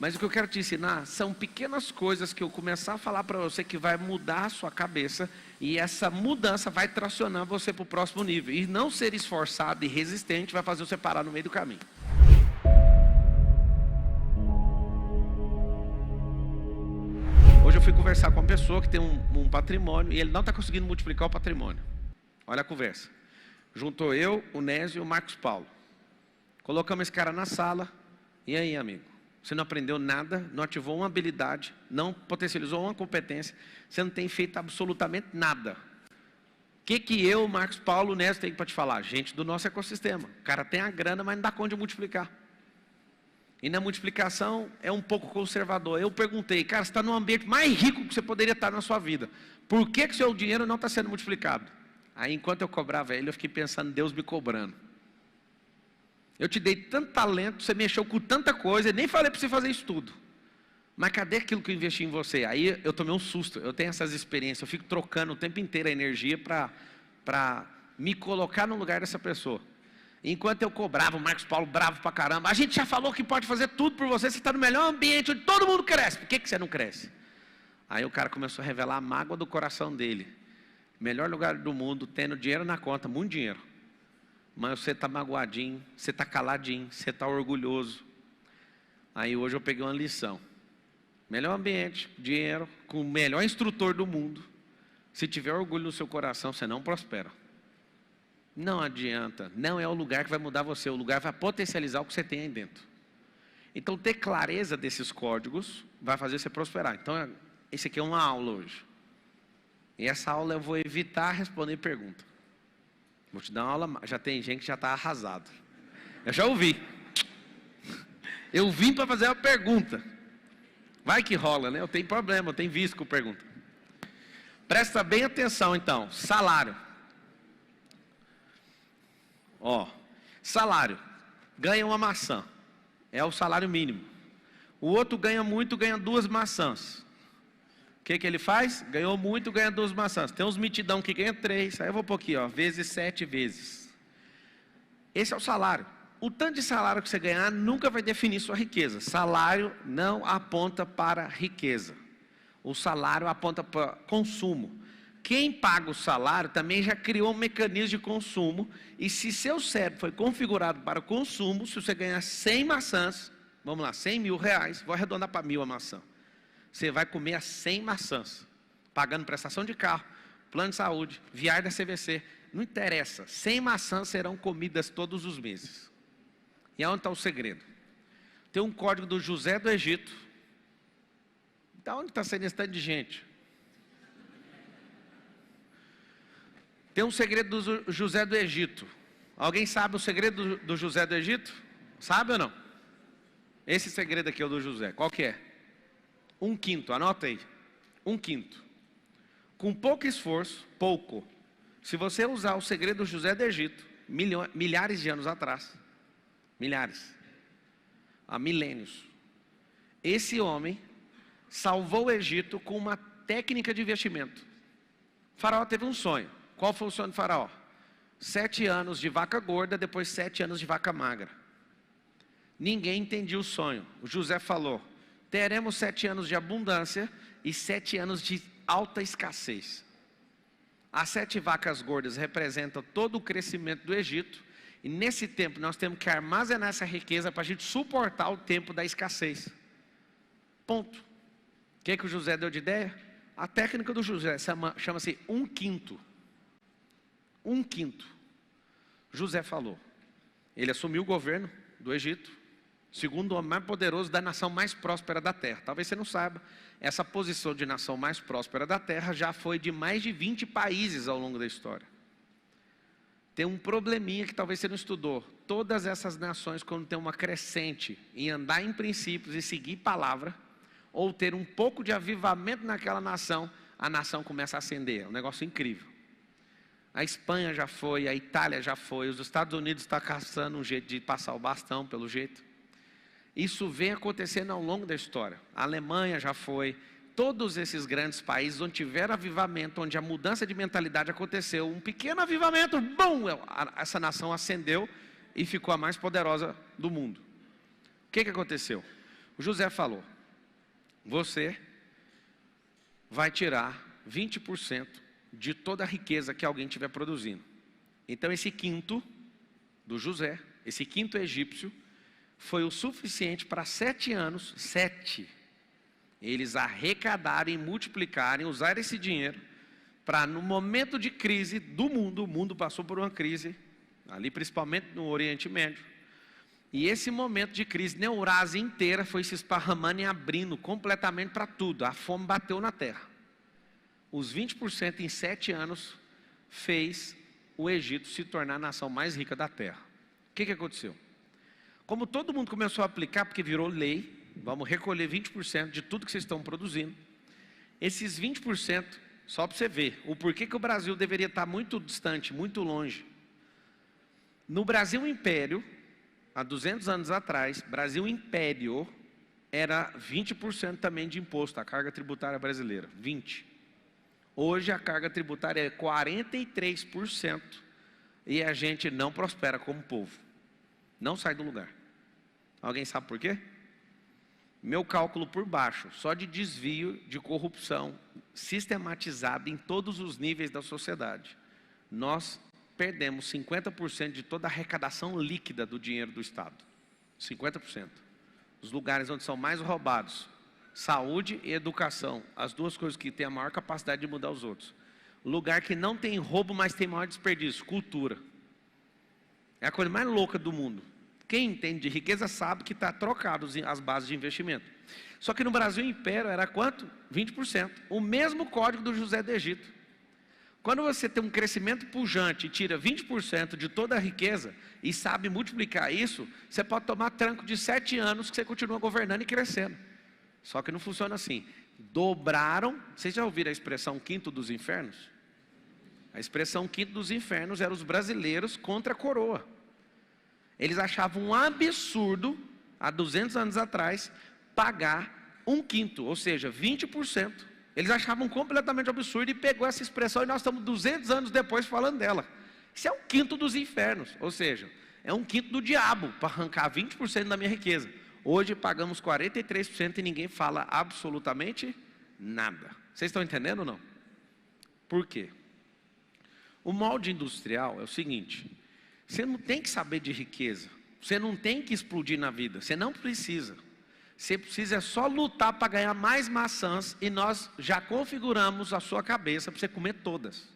Mas o que eu quero te ensinar são pequenas coisas que eu começar a falar para você que vai mudar a sua cabeça. E essa mudança vai tracionar você para o próximo nível. E não ser esforçado e resistente vai fazer você parar no meio do caminho. Hoje eu fui conversar com uma pessoa que tem um patrimônio e ele não está conseguindo multiplicar o patrimônio. Olha a conversa. Juntou eu, o Nésio e o Marcos Paulo. Colocamos esse cara na sala. E aí, amigo? Você não aprendeu nada, não ativou uma habilidade, não potencializou uma competência, você não tem feito absolutamente nada. O que eu, Marcos Paulo, Nésio tem para te falar? Gente do nosso ecossistema. O cara tem a grana, mas não dá conta de multiplicar. E na multiplicação é um pouco conservador. Eu perguntei, cara, você está no ambiente mais rico que você poderia estar na sua vida. Por que seu dinheiro não está sendo multiplicado? Aí enquanto eu cobrava ele, eu fiquei pensando, Deus me cobrando. Eu te dei tanto talento, você mexeu com tanta coisa, nem falei para você fazer isso tudo. Mas cadê aquilo que eu investi em você? Aí eu tomei um susto, eu tenho essas experiências, eu fico trocando o tempo inteiro a energia para me colocar no lugar dessa pessoa. Enquanto eu cobrava, o Marcos Paulo bravo pra caramba, a gente já falou que pode fazer tudo por você, você está no melhor ambiente onde todo mundo cresce, por que você não cresce? Aí o cara começou a revelar a mágoa do coração dele. Melhor lugar do mundo, tendo dinheiro na conta, muito dinheiro. Mas você está magoadinho, você está caladinho, você está orgulhoso. Aí hoje eu peguei uma lição. Melhor ambiente, dinheiro, com o melhor instrutor do mundo. Se tiver orgulho no seu coração, você não prospera. Não adianta, não é o lugar que vai mudar você, o lugar vai potencializar o que você tem aí dentro. Então ter clareza desses códigos vai fazer você prosperar. Então esse aqui é uma aula hoje. E essa aula eu vou evitar responder pergunta. Vou te dar uma aula, já tem gente que já está arrasado. Eu já ouvi. Eu vim para fazer uma pergunta. Vai que rola, né? Eu tenho problema, eu tenho vício com pergunta. Presta bem atenção então, salário. Ó, salário. Ganha uma maçã. É o salário mínimo. O outro ganha muito, ganha 2 maçãs. O que ele faz? Ganhou muito, ganha 2 maçãs. Tem uns mitidão que ganha 3. Aí eu vou pôr aqui, ó, vezes 7 vezes. Esse é o salário. O tanto de salário que você ganhar nunca vai definir sua riqueza. Salário não aponta para riqueza. O salário aponta para consumo. Quem paga o salário também já criou um mecanismo de consumo. E se seu cérebro foi configurado para o consumo, se você ganhar 100 maçãs, vamos lá, 100 mil reais, vou arredondar para 1.000 a maçã. Você vai comer as 100 maçãs, pagando prestação de carro, plano de saúde, viagem da CVC, não interessa, 100 maçãs serão comidas todos os meses. E aonde está o segredo? Tem um código do José do Egito. Da onde está saindo esse tanto de gente? Tem um segredo do José do Egito. Alguém sabe o segredo do José do Egito? Sabe ou não? Esse segredo aqui é o do José, qual que é? 1/5, anota aí. 1/5. Com pouco esforço, pouco. Se você usar o segredo do José do Egito, milhares de anos atrás, milhares, há milênios, esse homem salvou o Egito com uma técnica de investimento. O faraó teve um sonho. Qual foi o sonho do faraó? 7 anos de vaca gorda, depois 7 anos de vaca magra. Ninguém entendia o sonho. O José falou: teremos 7 anos de abundância e 7 anos de alta escassez. As 7 vacas gordas representam todo o crescimento do Egito. E nesse tempo nós temos que armazenar essa riqueza para a gente suportar o tempo da escassez. Ponto. O que o José deu de ideia? A técnica do José chama-se 1/5. 1/5. José falou. Ele assumiu o governo do Egito. Segundo o homem mais poderoso da nação mais próspera da terra. Talvez você não saiba, essa posição de nação mais próspera da terra já foi de mais de 20 países ao longo da história. Tem um probleminha que talvez você não estudou. Todas essas nações, quando tem uma crescente em andar em princípios e seguir palavra, ou ter um pouco de avivamento naquela nação, a nação começa a ascender. É um negócio incrível. A Espanha já foi, a Itália já foi, os Estados Unidos estão caçando um jeito de passar o bastão, pelo jeito. Isso vem acontecendo ao longo da história. A Alemanha já foi. Todos esses grandes países onde tiveram avivamento, onde a mudança de mentalidade aconteceu, um pequeno avivamento, bum, essa nação ascendeu e ficou a mais poderosa do mundo. O que aconteceu? O José falou: você vai tirar 20% de toda a riqueza que alguém estiver produzindo. Então esse quinto do José, esse quinto egípcio, foi o suficiente para 7 anos, 7, eles arrecadarem, multiplicarem, usar esse dinheiro para, no momento de crise do mundo, o mundo passou por uma crise, ali principalmente no Oriente Médio, e esse momento de crise, na Eurásia inteira foi se esparramando e abrindo completamente para tudo, a fome bateu na terra. Os 20% em 7 anos fez o Egito se tornar a nação mais rica da terra. O que aconteceu? Como todo mundo começou a aplicar, porque virou lei, vamos recolher 20% de tudo que vocês estão produzindo. Esses 20%, só para você ver, o porquê que o Brasil deveria estar muito distante, muito longe. No Brasil Império, há 200 anos atrás, Brasil Império era 20% também de imposto, a carga tributária brasileira, 20%. Hoje a carga tributária é 43% e a gente não prospera como povo, não sai do lugar. Alguém sabe por quê? Meu cálculo por baixo, só de desvio de corrupção sistematizado em todos os níveis da sociedade, nós perdemos 50% de toda a arrecadação líquida do dinheiro do Estado. 50%. Os lugares onde são mais roubados, saúde e educação, as duas coisas que têm a maior capacidade de mudar os outros. Lugar que não tem roubo, mas tem maior desperdício, cultura. É a coisa mais louca do mundo. Quem entende de riqueza sabe que está trocado as bases de investimento. Só que no Brasil Império era quanto? 20%. O mesmo código do José do Egito. Quando você tem um crescimento pujante e tira 20% de toda a riqueza e sabe multiplicar isso, você pode tomar tranco de 7 anos que você continua governando e crescendo. Só que não funciona assim. Dobraram, vocês já ouviram a expressão quinto dos infernos? A expressão quinto dos infernos era os brasileiros contra a coroa. Eles achavam um absurdo, há 200 anos atrás, pagar um quinto, ou seja, 20%. Eles achavam completamente absurdo e pegou essa expressão e nós estamos 200 anos depois falando dela. Isso é um quinto dos infernos, ou seja, é um quinto do diabo para arrancar 20% da minha riqueza. Hoje pagamos 43% e ninguém fala absolutamente nada. Vocês estão entendendo ou não? Por quê? O molde industrial é o seguinte: você não tem que saber de riqueza, você não tem que explodir na vida, você não precisa. Você precisa só lutar para ganhar mais maçãs e nós já configuramos a sua cabeça para você comer todas.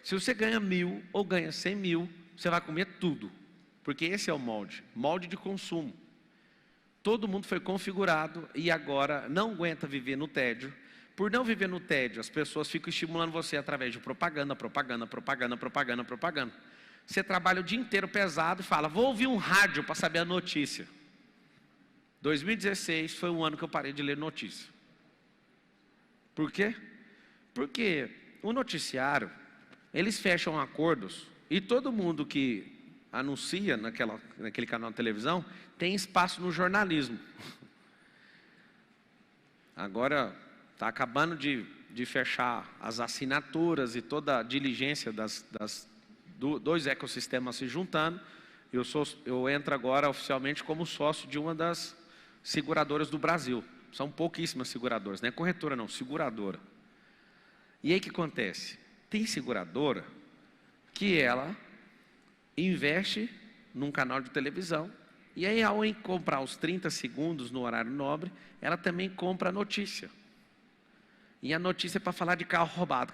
Se você ganha 1.000 ou ganha 100.000, você vai comer tudo, porque esse é o molde de consumo. Todo mundo foi configurado e agora não aguenta viver no tédio. Por não viver no tédio, as pessoas ficam estimulando você através de propaganda. Você trabalha o dia inteiro pesado e fala: vou ouvir um rádio para saber a notícia. 2016 foi um ano que eu parei de ler notícia. Por quê? Porque o noticiário, eles fecham acordos e todo mundo que anuncia naquele canal de televisão tem espaço no jornalismo. Agora está acabando de fechar as assinaturas e toda a diligência dois ecossistemas se juntando. Eu entro agora oficialmente como sócio de uma das seguradoras do Brasil. São pouquíssimas seguradoras, não é corretora não, seguradora. E aí o que acontece? Tem seguradora que ela investe num canal de televisão e aí ao comprar os 30 segundos no horário nobre, ela também compra a notícia. E a notícia é para falar de carro roubado,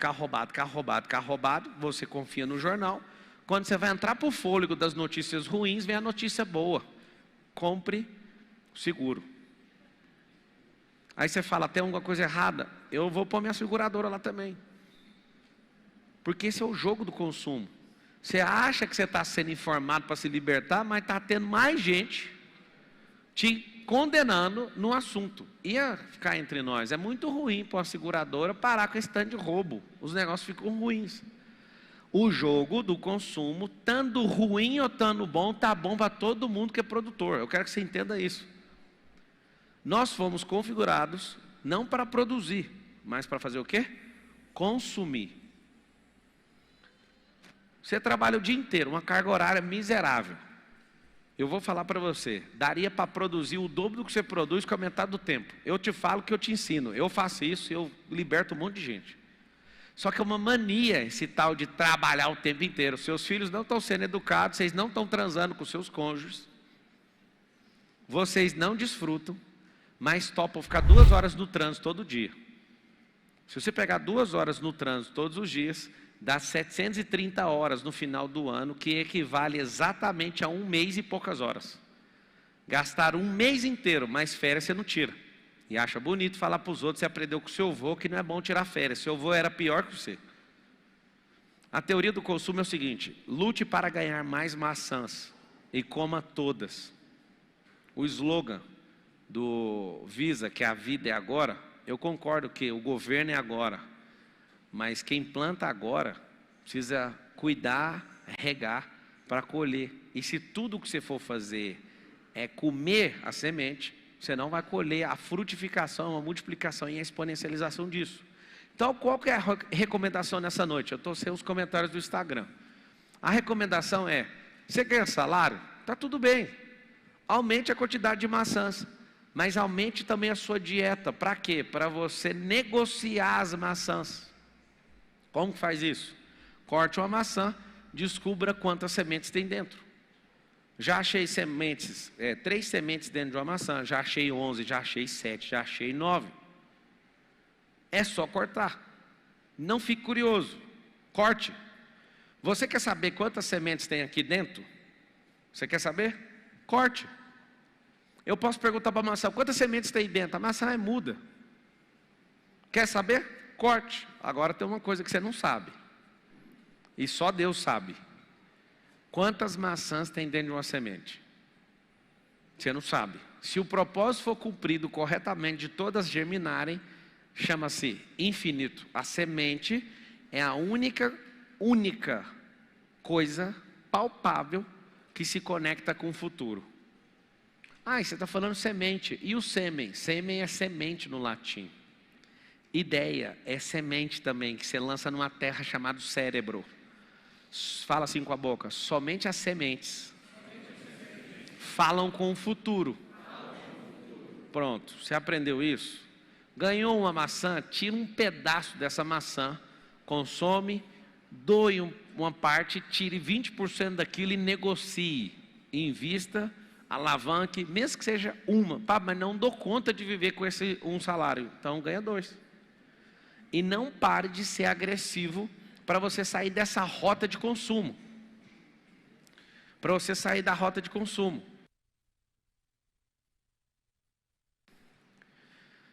você confia no jornal. Quando você vai entrar para o fôlego das notícias ruins, vem a notícia boa. Compre seguro. Aí você fala: tem alguma coisa errada? Eu vou pôr minha seguradora lá também. Porque esse é o jogo do consumo. Você acha que você está sendo informado para se libertar, mas está tendo mais gente te condenando no assunto. Ia ficar entre nós, é muito ruim para uma seguradora parar com esse tanto de roubo. Os negócios ficam ruins. O jogo do consumo, tanto ruim ou tanto bom, está bom para todo mundo que é produtor. Eu quero que você entenda isso. Nós fomos configurados não para produzir, mas para fazer o quê? Consumir. Você trabalha o dia inteiro, uma carga horária miserável. Eu vou falar para você, daria para produzir o dobro do que você produz com a metade do tempo. Eu te falo que eu te ensino, eu faço isso, eu liberto um monte de gente. Só que é uma mania esse tal de trabalhar o tempo inteiro. Seus filhos não estão sendo educados, vocês não estão transando com seus cônjuges. Vocês não desfrutam, mas topam ficar 2 horas no trânsito todo dia. Se você pegar 2 horas no trânsito todos os dias, dá 730 horas no final do ano, que equivale exatamente a 1 mês e poucas horas. Gastar 1 mês inteiro, mas férias você não tira. E acha bonito falar para os outros, você aprendeu com o seu avô que não é bom tirar férias. Seu avô era pior que você. A teoria do consumo é o seguinte: lute para ganhar mais maçãs e coma todas. O slogan do Visa, que a vida é agora, eu concordo que o governo é agora, mas quem planta agora precisa cuidar, regar para colher. E se tudo que você for fazer é comer a semente, você não vai colher a frutificação, a multiplicação e a exponencialização disso. Então, qual que é a recomendação nessa noite? Eu estou sem os comentários do Instagram. A recomendação é: você ganha salário? Está tudo bem. Aumente a quantidade de maçãs, mas aumente também a sua dieta. Para quê? Para você negociar as maçãs. Como que faz isso? Corte uma maçã, descubra quantas sementes tem dentro. Já achei sementes, 3 sementes dentro de uma maçã, já achei 11, já achei 7, já achei 9. É só cortar. Não fique curioso. Corte. Você quer saber quantas sementes tem aqui dentro? Você quer saber? Corte. Eu posso perguntar para a maçã: quantas sementes tem aí dentro? A maçã é muda. Quer saber? Corte. Agora tem uma coisa que você não sabe. E só Deus sabe. Quantas maçãs tem dentro de uma semente? Você não sabe. Se o propósito for cumprido corretamente, de todas germinarem, chama-se infinito. A semente é a única coisa palpável que se conecta com o futuro. Ah, você está falando semente. E o sêmen? Sêmen é semente no latim. Ideia é semente também, que você lança numa terra chamada cérebro. Fala assim com a boca: somente as sementes falam com o futuro. Pronto, você aprendeu isso? Ganhou uma maçã, tira um pedaço dessa maçã, consome, doe uma parte, tire 20% daquilo e negocie, invista, alavanque, mesmo que seja uma. Pá, mas não dou conta de viver com esse um salário, então ganha 2. E não pare de ser agressivo para você sair dessa rota de consumo. Para você sair da rota de consumo.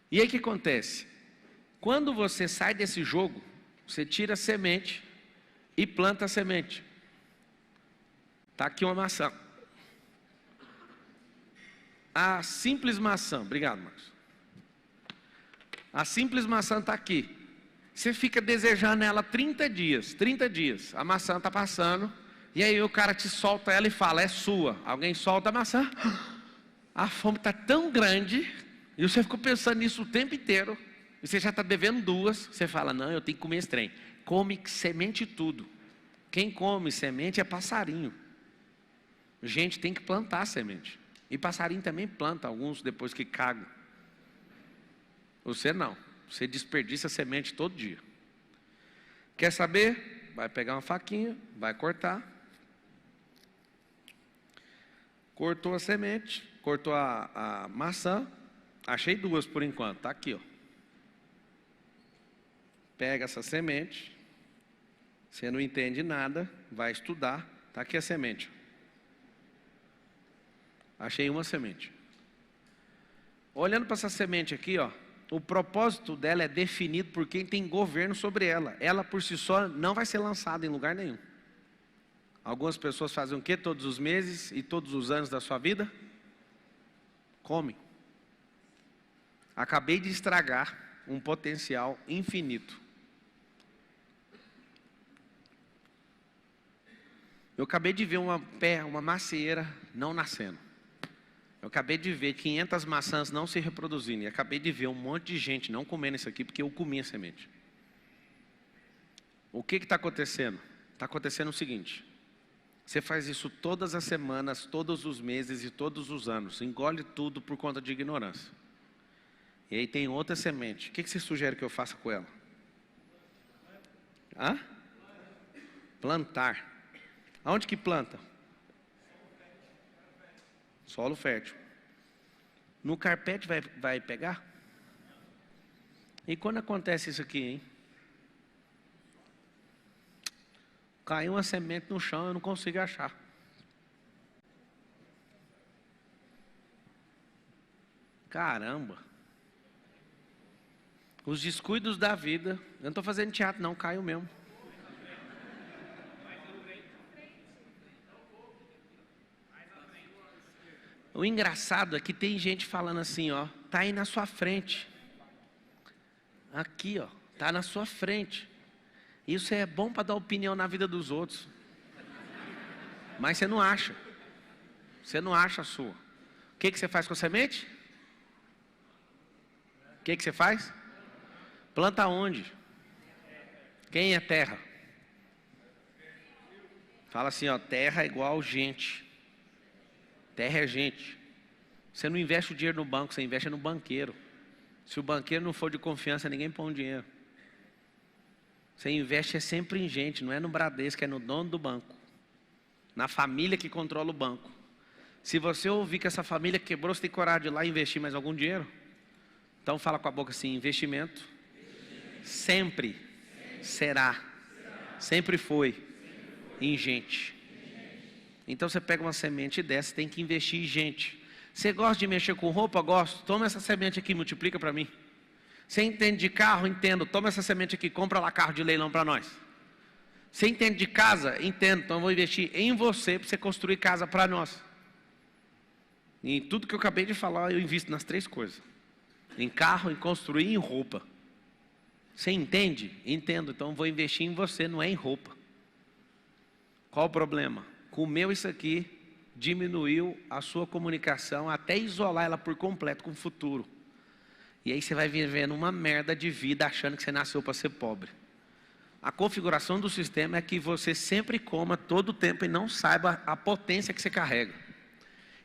E aí o que acontece? Quando você sai desse jogo, você tira a semente e planta a semente. Está aqui uma maçã. A simples maçã, obrigado, Marcos. A simples maçã está aqui. Você fica desejando ela 30 dias. A maçã está passando. E aí o cara te solta ela e fala: é sua. Alguém solta a maçã. A fome está tão grande. E você ficou pensando nisso o tempo inteiro. E você já está devendo 2. Você fala: não, eu tenho que comer esse trem. Come semente e tudo. Quem come semente é passarinho. Gente tem que plantar semente. E passarinho também planta, alguns depois que cagam. Você não. Você desperdiça semente todo dia. Quer saber? Vai pegar uma faquinha, vai cortar. Cortou a semente, cortou a maçã. Achei 2 por enquanto, está aqui, ó. Pega essa semente. Você não entende nada, vai estudar. Está aqui a semente. Achei uma semente. Olhando para essa semente aqui, ó. O propósito dela é definido por quem tem governo sobre ela. Ela por si só não vai ser lançada em lugar nenhum. Algumas pessoas fazem o quê? Todos os meses e todos os anos da sua vida? Comem. Acabei de estragar um potencial infinito. Eu acabei de ver uma macieira não nascendo. Eu acabei de ver 500 maçãs não se reproduzindo. E acabei de ver um monte de gente não comendo isso aqui porque eu comi a semente. O que está acontecendo? Está acontecendo o seguinte: Você faz isso todas as semanas, todos os meses e todos os anos. Engole tudo por conta de ignorância. E aí tem outra semente. O que você sugere que eu faça com ela? Hã? Plantar. Aonde que planta? Solo fértil. No carpete vai pegar? E quando acontece isso aqui, hein? Caiu uma semente no chão, eu não consigo achar. Caramba. Os descuidos da vida. Eu não estou fazendo teatro não, caiu mesmo. O engraçado é que tem gente falando assim, ó, tá aí na sua frente. Aqui, ó, tá na sua frente. Isso é bom para dar opinião na vida dos outros. Mas você não acha. Você não acha a sua. O que você faz com a semente? O que você faz? Planta onde? Quem é terra? Fala assim, ó, terra é igual gente. Terra é gente. Você não investe o dinheiro no banco, você investe no banqueiro. Se o banqueiro não for de confiança, ninguém põe dinheiro. Você investe sempre em gente, não é no Bradesco, é no dono do banco. Na família que controla o banco. Se você ouvir que essa família quebrou, você tem coragem de ir lá investir mais algum dinheiro? Então fala com a boca assim, investimento sempre será, sempre foi em gente. Então você pega uma semente dessa, tem que investir em gente. Você gosta de mexer com roupa? Gosto. Toma essa semente aqui, multiplica para mim. Você entende de carro? Entendo. Toma essa semente aqui, compra lá carro de leilão para nós. Você entende de casa? Entendo. Então eu vou investir em você para você construir casa para nós. E em tudo que eu acabei de falar, eu invisto nas 3 coisas. Em carro, em construir e em roupa. Você entende? Entendo. Então eu vou investir em você, não é em roupa. Qual o problema? Comeu isso aqui, diminuiu a sua comunicação, até isolar ela por completo com o futuro. E aí você vai vivendo uma merda de vida achando que você nasceu para ser pobre. A configuração do sistema é que você sempre coma todo o tempo e não saiba a potência que você carrega.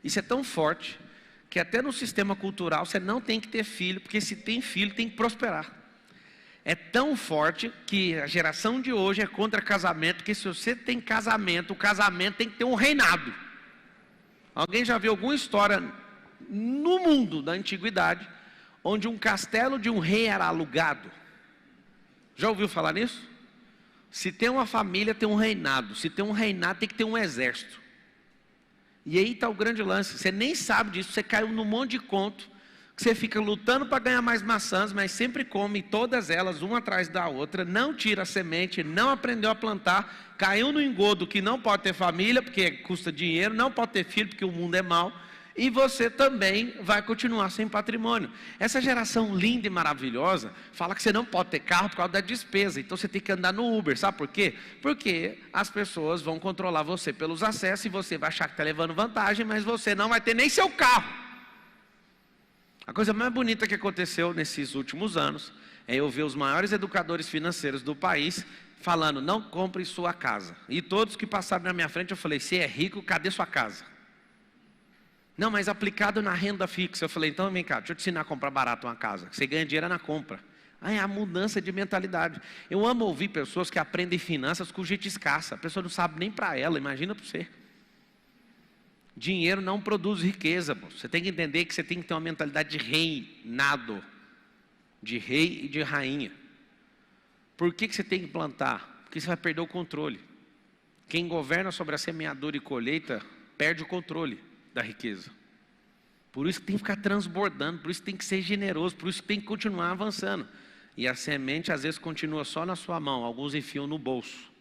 Isso é tão forte que até no sistema cultural você não tem que ter filho, porque se tem filho tem que prosperar. É tão forte que a geração de hoje é contra casamento, que se você tem casamento, o casamento tem que ter um reinado. Alguém já viu alguma história no mundo da antiguidade onde um castelo de um rei era alugado? Já ouviu falar nisso? Se tem uma família, tem um reinado. Se tem um reinado, tem que ter um exército. E aí está o grande lance. Você nem sabe disso, você caiu num monte de conto, que você fica lutando para ganhar mais maçãs, mas sempre come todas elas, uma atrás da outra, não tira a semente, não aprendeu a plantar, caiu no engodo que não pode ter família, porque custa dinheiro, não pode ter filho, porque o mundo é mau, e você também vai continuar sem patrimônio. Essa geração linda e maravilhosa fala que você não pode ter carro por causa da despesa, então você tem que andar no Uber, sabe por quê? Porque as pessoas vão controlar você pelos acessos e você vai achar que está levando vantagem, mas você não vai ter nem seu carro. A coisa mais bonita que aconteceu nesses últimos anos é eu ver os maiores educadores financeiros do país falando, não compre sua casa. E todos que passaram na minha frente eu falei, se é rico, cadê sua casa? Não, mas aplicado na renda fixa. Eu falei, então vem cá, deixa eu te ensinar a comprar barato uma casa. Você ganha dinheiro na compra. É a mudança de mentalidade. Eu amo ouvir pessoas que aprendem finanças com gente escassa. A pessoa não sabe nem para ela, imagina para você. Dinheiro não produz riqueza. Você tem que entender que você tem que ter uma mentalidade de reinado. De rei e de rainha. Por que você tem que plantar? Porque você vai perder o controle. Quem governa sobre a semeadura e colheita, perde o controle da riqueza. Por isso que tem que ficar transbordando, por isso que tem que ser generoso, por isso que tem que continuar avançando. E a semente às vezes continua só na sua mão, alguns enfiam no bolso.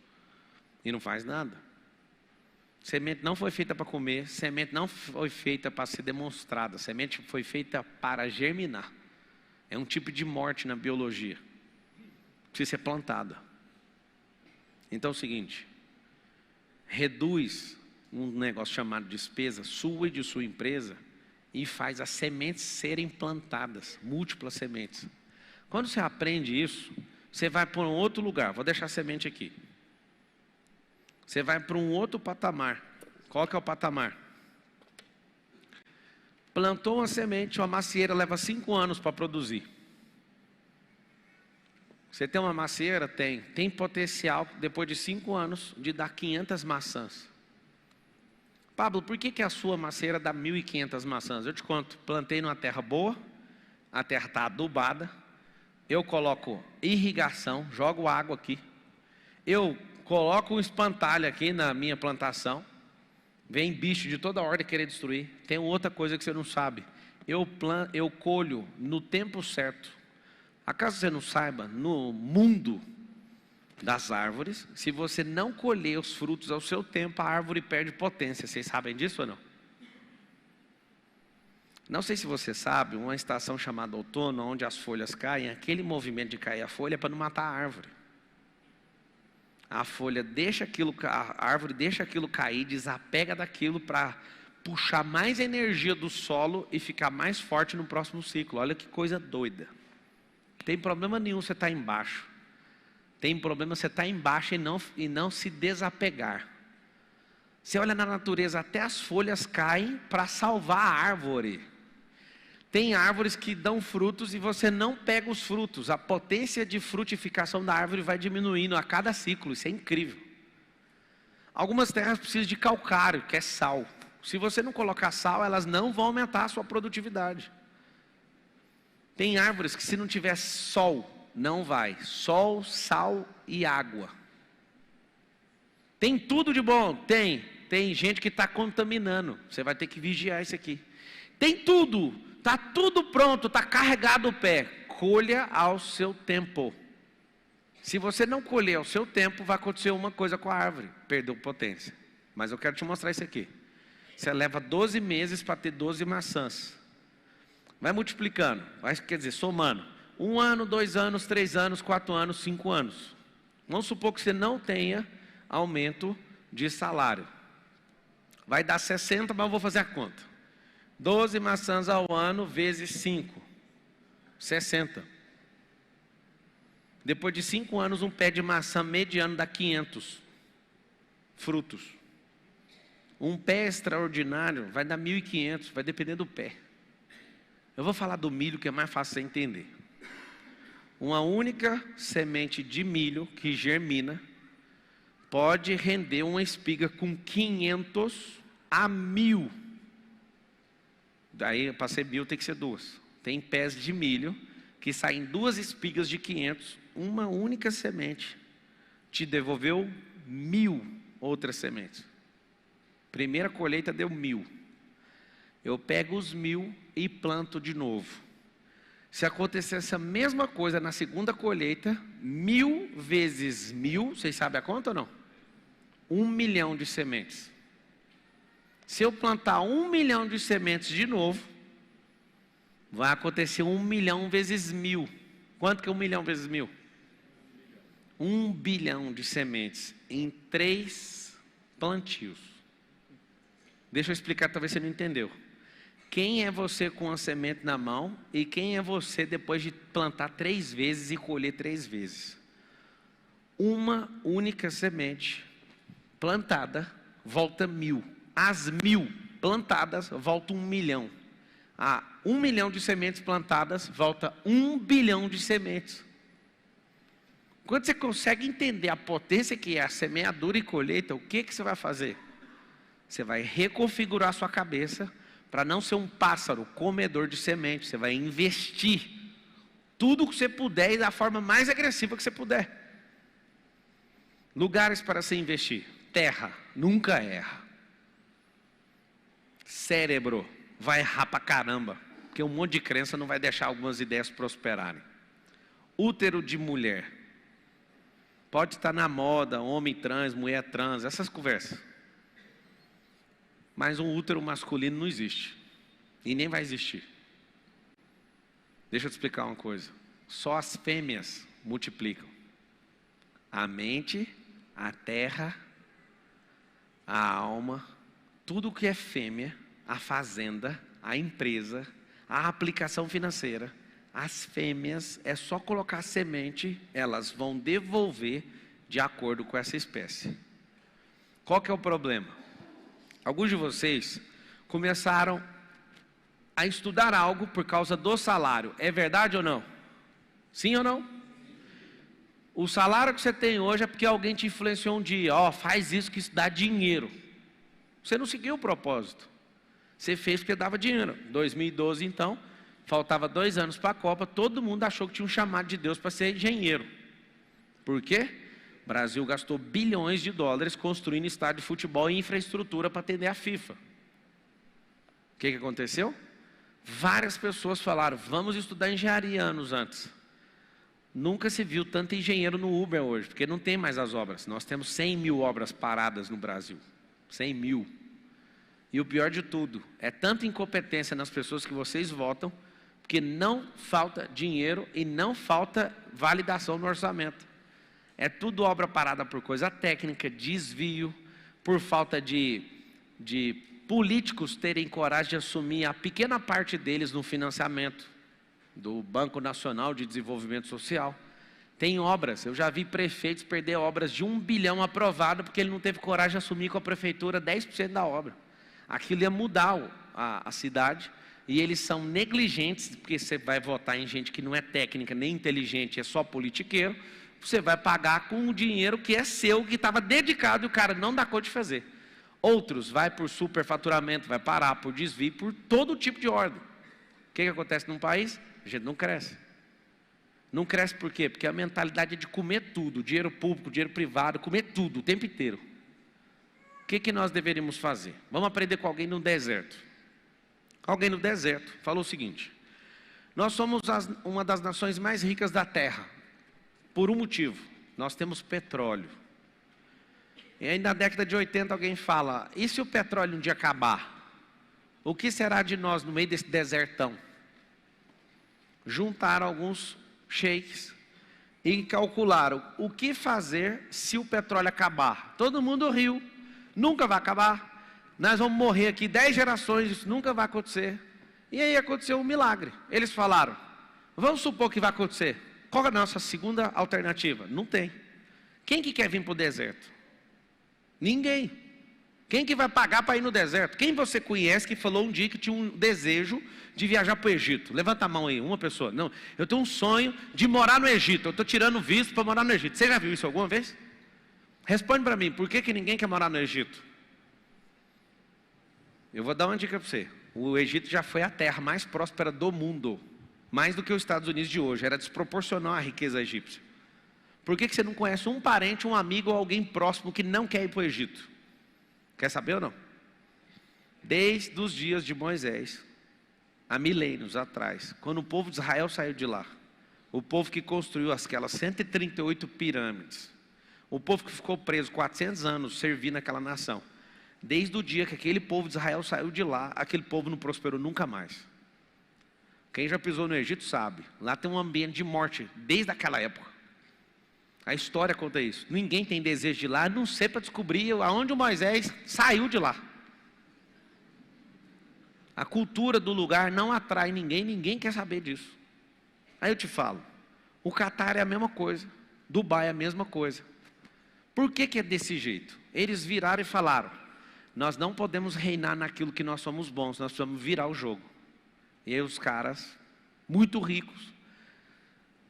E não faz nada. Semente não foi feita para comer, semente não foi feita para ser demonstrada, semente foi feita para germinar. É um tipo de morte na biologia. Precisa ser plantada. Então é o seguinte, reduz um negócio chamado despesa, sua e de sua empresa, e faz as sementes serem plantadas, múltiplas sementes. Quando você aprende isso, você vai para um outro lugar, vou deixar a semente aqui. Você vai para um outro patamar. Qual que é o patamar? Plantou uma semente, uma macieira leva 5 anos para produzir. Você tem uma macieira? Tem potencial, depois de 5 anos, de dar 500 maçãs. Pablo, por que a sua macieira dá 1.500 maçãs? Eu te conto, plantei numa terra boa, a terra está adubada, eu coloco irrigação, jogo água aqui, eu coloco um espantalho aqui na minha plantação, vem bicho de toda ordem querer destruir. Tem outra coisa que você não sabe, eu colho no tempo certo. Acaso você não saiba, no mundo das árvores, se você não colher os frutos ao seu tempo, a árvore perde potência. Vocês sabem disso ou não? Não sei se você sabe, uma estação chamada outono, onde as folhas caem, aquele movimento de cair a folha é para não matar a árvore. A árvore deixa aquilo cair, desapega daquilo para puxar mais energia do solo e ficar mais forte no próximo ciclo. Olha que coisa doida. Não tem problema nenhum você estar embaixo. Tem problema você estar embaixo e não se desapegar. Você olha na natureza, até as folhas caem para salvar a árvore. Tem árvores que dão frutos e você não pega os frutos. A potência de frutificação da árvore vai diminuindo a cada ciclo. Isso é incrível. Algumas terras precisam de calcário, que é sal. Se você não colocar sal, elas não vão aumentar a sua produtividade. Tem árvores que se não tiver sol, não vai. Sol, sal e água. Tem tudo de bom? Tem gente que está contaminando. Você vai ter que vigiar isso aqui. Tem tudo. Está tudo pronto, está carregado o pé. Colha ao seu tempo. Se você não colher ao seu tempo, vai acontecer uma coisa com a árvore. Perdeu potência. Mas eu quero te mostrar isso aqui. Você leva 12 meses para ter 12 maçãs. Vai multiplicando. Quer dizer, somando. 1 ano, 2 anos, 3 anos, 4 anos, 5 anos. Vamos supor que você não tenha aumento de salário. Vai dar 60, mas eu vou fazer a conta. 12 maçãs ao ano vezes 5. 60. Depois de 5 anos, um pé de maçã mediano dá 500 frutos. Um pé extraordinário vai dar 1.500, vai depender do pé. Eu vou falar do milho, que é mais fácil você entender. Uma única semente de milho que germina pode render uma espiga com 500 a 1.000. Daí, para ser 1.000, tem que ser 2. Tem pés de milho que saem 2 espigas de 500, uma única semente te devolveu 1.000 outras sementes. Primeira colheita deu 1.000. Eu pego os 1.000 e planto de novo. Se acontecer essa mesma coisa na segunda colheita, 1.000 vezes 1.000, vocês sabem a conta ou não? 1 milhão de sementes. Se eu plantar 1 milhão de sementes de novo, vai acontecer 1 milhão vezes 1.000. Quanto que é 1 milhão vezes 1.000? 1 bilhão de sementes em 3 plantios. Deixa eu explicar, talvez você não entendeu. Quem é você com a semente na mão e quem é você depois de plantar 3 vezes e colher 3 vezes? Uma única semente plantada volta 1.000. As 1.000 plantadas volta 1 milhão. A 1 milhão de sementes plantadas volta 1 bilhão de sementes. Quando você consegue entender a potência que é a semeadura e colheita, o que você vai fazer? Você vai reconfigurar a sua cabeça para não ser um pássaro comedor de semente. Você vai investir tudo que você puder e da forma mais agressiva que você puder. Lugares para se investir. Terra, nunca erra. Cérebro, vai errar pra caramba, porque um monte de crença não vai deixar algumas ideias prosperarem. Útero de mulher. Pode estar na moda, homem trans, mulher trans, essas conversas. Mas um útero masculino não existe. E nem vai existir. Deixa eu te explicar uma coisa. Só as fêmeas multiplicam. A mente, a terra, a alma, tudo que é fêmea, a fazenda, a empresa, a aplicação financeira, as fêmeas, é só colocar semente, elas vão devolver de acordo com essa espécie. Qual que é o problema? Alguns de vocês começaram a estudar algo por causa do salário. É verdade ou não? Sim ou não? O salário que você tem hoje é porque alguém te influenciou um dia. Faz isso que isso dá dinheiro. Você não seguiu o propósito. Você fez porque dava dinheiro. 2012 então, faltava 2 anos para a Copa. Todo mundo achou que tinha um chamado de Deus para ser engenheiro. Por quê? O Brasil gastou bilhões de dólares construindo estádio de futebol e infraestrutura para atender a FIFA. O que aconteceu? Várias pessoas falaram, vamos estudar engenharia anos antes. Nunca se viu tanto engenheiro no Uber hoje, porque não tem mais as obras. Nós temos 100 mil obras paradas no Brasil. 100 mil. E o pior de tudo, é tanta incompetência nas pessoas que vocês votam, porque não falta dinheiro e não falta validação no orçamento. É tudo obra parada por coisa técnica, desvio, por falta de políticos terem coragem de assumir a pequena parte deles no financiamento do Banco Nacional de Desenvolvimento Social. Tem obras, eu já vi prefeitos perder obras de 1 bilhão aprovado porque ele não teve coragem de assumir com a prefeitura 10% da obra. Aquilo ia mudar a cidade e eles são negligentes, porque você vai votar em gente que não é técnica nem inteligente, é só politiqueiro, você vai pagar com o dinheiro que é seu, que estava dedicado e o cara não dá conta de fazer. Outros vai por superfaturamento, vai parar por desvio, por todo tipo de ordem. O que acontece num país? A gente não cresce. Não cresce por quê? Porque a mentalidade é de comer tudo, dinheiro público, dinheiro privado, comer tudo, o tempo inteiro. O que nós deveríamos fazer? Vamos aprender com alguém no deserto. Alguém no deserto falou o seguinte: nós somos uma das nações mais ricas da terra, por um motivo, nós temos petróleo. E aí na década de 80 alguém fala, e se o petróleo um dia acabar? O que será de nós no meio desse desertão? Juntaram alguns sheiks e calcularam o que fazer se o petróleo acabar. Todo mundo riu, nunca vai acabar, nós vamos morrer aqui 10 gerações, isso nunca vai acontecer. E aí aconteceu um milagre. Eles falaram, vamos supor que vai acontecer. Qual é a nossa segunda alternativa? Não tem. Quem que quer vir para o deserto? Ninguém. Quem que vai pagar para ir no deserto? Quem você conhece que falou um dia que tinha um desejo de viajar para o Egito? Levanta a mão aí, uma pessoa. Não, eu tenho um sonho de morar no Egito. Eu estou tirando visto para morar no Egito. Você já viu isso alguma vez? Responde para mim, por que ninguém quer morar no Egito? Eu vou dar uma dica para você. O Egito já foi a terra mais próspera do mundo. Mais do que os Estados Unidos de hoje. Era desproporcional a riqueza egípcia. Por que você não conhece um parente, um amigo ou alguém próximo que não quer ir para o Egito? Quer saber ou não? Desde os dias de Moisés, há milênios atrás, quando o povo de Israel saiu de lá, o povo que construiu aquelas 138 pirâmides, o povo que ficou preso 400 anos servindo aquela nação, desde o dia que aquele povo de Israel saiu de lá, aquele povo não prosperou nunca mais. Quem já pisou no Egito sabe, lá tem um ambiente de morte, desde aquela época. A história conta isso. Ninguém tem desejo de ir lá, a não ser para descobrir aonde o Moisés saiu de lá. A cultura do lugar não atrai ninguém, ninguém quer saber disso. Aí eu te falo, o Catar é a mesma coisa, Dubai é a mesma coisa. Por que é desse jeito? Eles viraram e falaram, nós não podemos reinar naquilo que nós somos bons, nós precisamos virar o jogo. E aí os caras, muito ricos,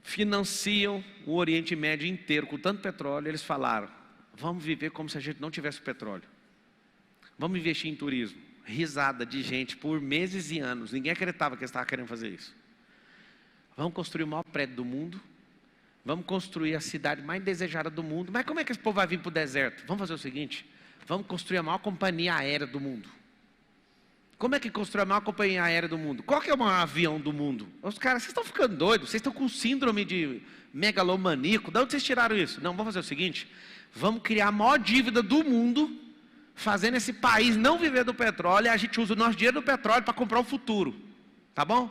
financiam o Oriente Médio inteiro com tanto petróleo, eles falaram, vamos viver como se a gente não tivesse petróleo. Vamos investir em turismo. Risada de gente por meses e anos, ninguém acreditava que eles estavam querendo fazer isso. Vamos construir o maior prédio do mundo, vamos construir a cidade mais desejada do mundo. Mas como é que esse povo vai vir para o deserto? Vamos fazer o seguinte, vamos construir a maior companhia aérea do mundo. Como é que constrói a maior companhia aérea do mundo? Qual que é o maior avião do mundo? Os caras, vocês estão ficando doidos, vocês estão com síndrome de megalomaníaco, de onde vocês tiraram isso? Não, vamos fazer o seguinte, vamos criar a maior dívida do mundo, fazendo esse país não viver do petróleo, e a gente usa o nosso dinheiro do petróleo para comprar o futuro, tá bom?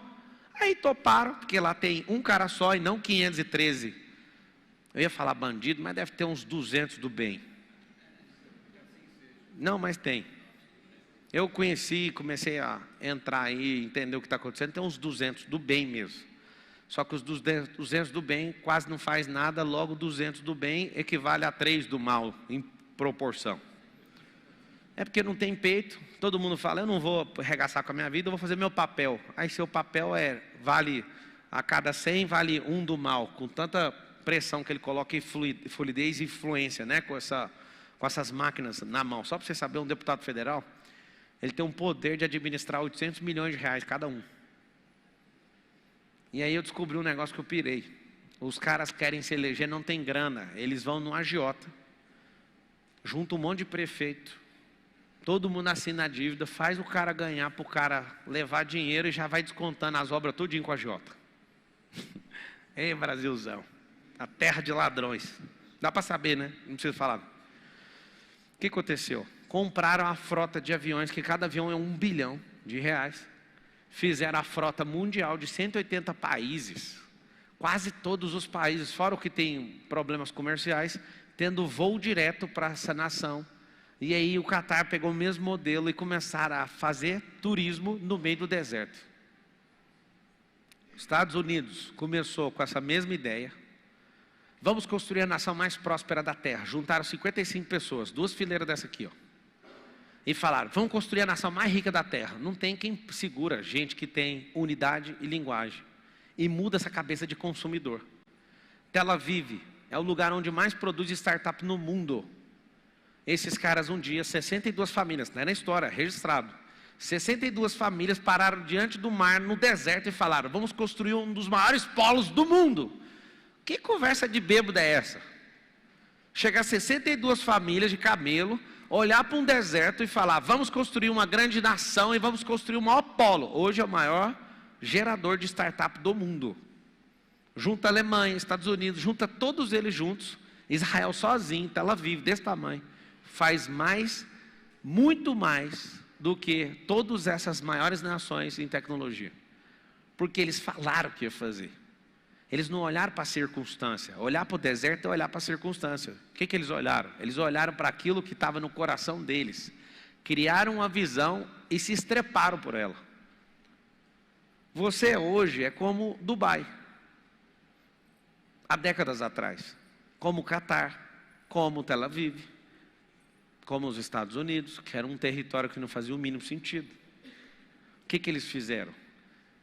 Aí toparam, porque lá tem um cara só e não 513, eu ia falar bandido, mas deve ter uns 200 do bem. Não, mas tem. Eu conheci, comecei a entrar aí, entender o que está acontecendo, tem uns 200 do bem mesmo. Só que os 200 do bem quase não faz nada, logo 200 do bem equivale a 3 do mal, em proporção. É porque não tem peito. Todo mundo fala, eu não vou arregaçar com a minha vida, eu vou fazer meu papel. Aí seu papel vale a cada 100, vale um do mal. Com tanta pressão que ele coloca em fluidez e influência, né? Com essas máquinas na mão. Só para você saber, um deputado federal, ele tem um poder de administrar 800 milhões de reais cada um. E aí eu descobri um negócio que eu pirei. Os caras querem se eleger, não tem grana. Eles vão no agiota, junta um monte de prefeito. Todo mundo assina a dívida, faz o cara ganhar para o cara levar dinheiro e já vai descontando as obras tudinho com a agiota. Ei, Brasilzão. A terra de ladrões. Dá para saber, né? Não precisa falar. O que aconteceu? Compraram a frota de aviões, que cada avião é R$1 bilhão. Fizeram a frota mundial de 180 países. Quase todos os países, fora o que tem problemas comerciais, tendo voo direto para essa nação. E aí o Catar pegou o mesmo modelo e começaram a fazer turismo no meio do deserto. Estados Unidos começou com essa mesma ideia. Vamos construir a nação mais próspera da terra. Juntaram 55 pessoas, 2 fileiras dessa aqui, ó. E falaram, vamos construir a nação mais rica da terra. Não tem quem segura gente que tem unidade e linguagem. E muda essa cabeça de consumidor. Tel Aviv é o lugar onde mais produz startup no mundo. Esses caras um dia, 62 famílias, não é na história, registrado. 62 famílias pararam diante do mar, no deserto, e falaram, vamos construir um dos maiores polos do mundo. Que conversa de bêbado é essa? Chegar 62 famílias de camelo, olhar para um deserto e falar, vamos construir uma grande nação e vamos construir o maior polo. Hoje é o maior gerador de startup do mundo. Junta a Alemanha, Estados Unidos, junta todos eles juntos. Israel sozinho, Tel Aviv, desse tamanho. Faz mais, muito mais do que todas essas maiores nações em tecnologia. Porque eles falaram que ia fazer. Eles não olharam para a circunstância. Olhar para o deserto é olhar para a circunstância. O que eles olharam? Eles olharam para aquilo que estava no coração deles. Criaram uma visão e se estreparam por ela. Você hoje é como Dubai. Há décadas atrás. Como o Catar, como Tel Aviv, como os Estados Unidos, que era um território que não fazia o mínimo sentido. O que eles fizeram?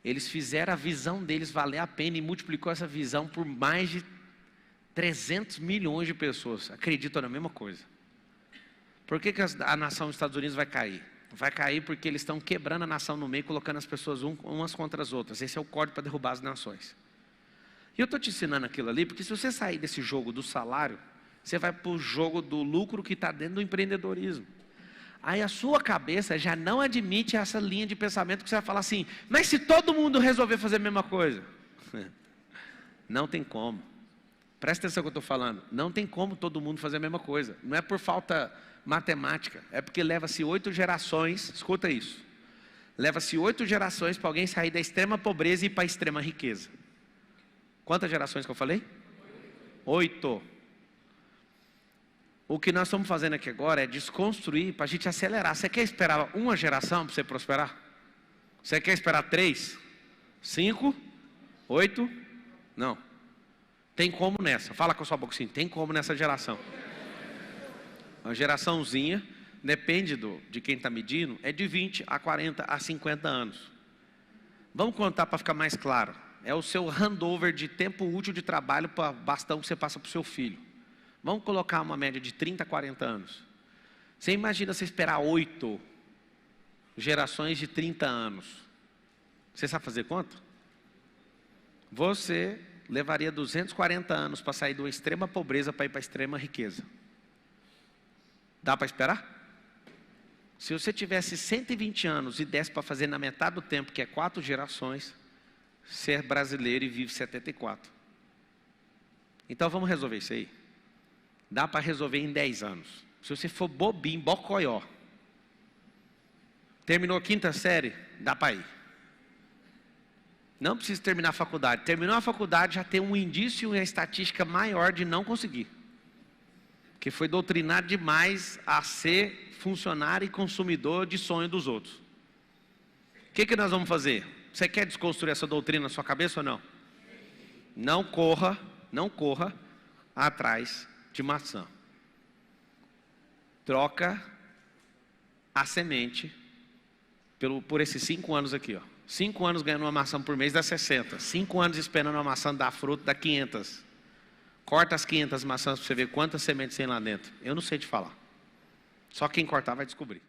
Eles fizeram a visão deles valer a pena e multiplicou essa visão por mais de 300 milhões de pessoas. Acreditam na mesma coisa. Por que a nação dos Estados Unidos vai cair? Vai cair porque eles estão quebrando a nação no meio, colocando as pessoas umas contra as outras. Esse é o código para derrubar as nações. E eu estou te ensinando aquilo ali, porque se você sair desse jogo do salário, você vai para o jogo do lucro que está dentro do empreendedorismo. Aí a sua cabeça já não admite essa linha de pensamento que você vai falar assim, mas se todo mundo resolver fazer a mesma coisa? Não tem como. Presta atenção no que eu estou falando. Não tem como todo mundo fazer a mesma coisa. Não é por falta matemática, é porque leva-se 8 gerações, escuta isso. Leva-se 8 gerações para alguém sair da extrema pobreza e ir para a extrema riqueza. Quantas gerações que eu falei? 8. O que nós estamos fazendo aqui agora é desconstruir para a gente acelerar. Você quer esperar uma geração para você prosperar? Você quer esperar 3? 5? 8? Não. Tem como nessa. Fala com a sua boca assim, tem como nessa geração. Uma geraçãozinha, depende de quem está medindo, é de 20 a 40 a 50 anos. Vamos contar para ficar mais claro. É o seu handover de tempo útil de trabalho para bastão que você passa para o seu filho. Vamos colocar uma média de 30 a 40 anos. Você imagina você esperar 8 gerações de 30 anos. Você sabe fazer conta? Você levaria 240 anos para sair de uma extrema pobreza para ir para a extrema riqueza. Dá para esperar? Se você tivesse 120 anos e desse para fazer na metade do tempo, que é 4 gerações, você é brasileiro e vive 74. Então vamos resolver isso aí. Dá para resolver em 10 anos. Se você for bobinho, bocoió. Terminou a 5ª série, dá para ir. Não precisa terminar a faculdade. Terminou a faculdade, já tem um indício e uma estatística maior de não conseguir. Que foi doutrinado demais a ser funcionário e consumidor de sonho dos outros. O que nós vamos fazer? Você quer desconstruir essa doutrina na sua cabeça ou não? Não corra atrás de maçã. Troca a semente por esses 5 anos aqui, ó. 5 anos ganhando uma maçã por mês dá 60. 5 anos esperando uma maçã dar fruto dá 500. Corta as 500 maçãs para você ver quantas sementes tem lá dentro. Eu não sei te falar. Só quem cortar vai descobrir.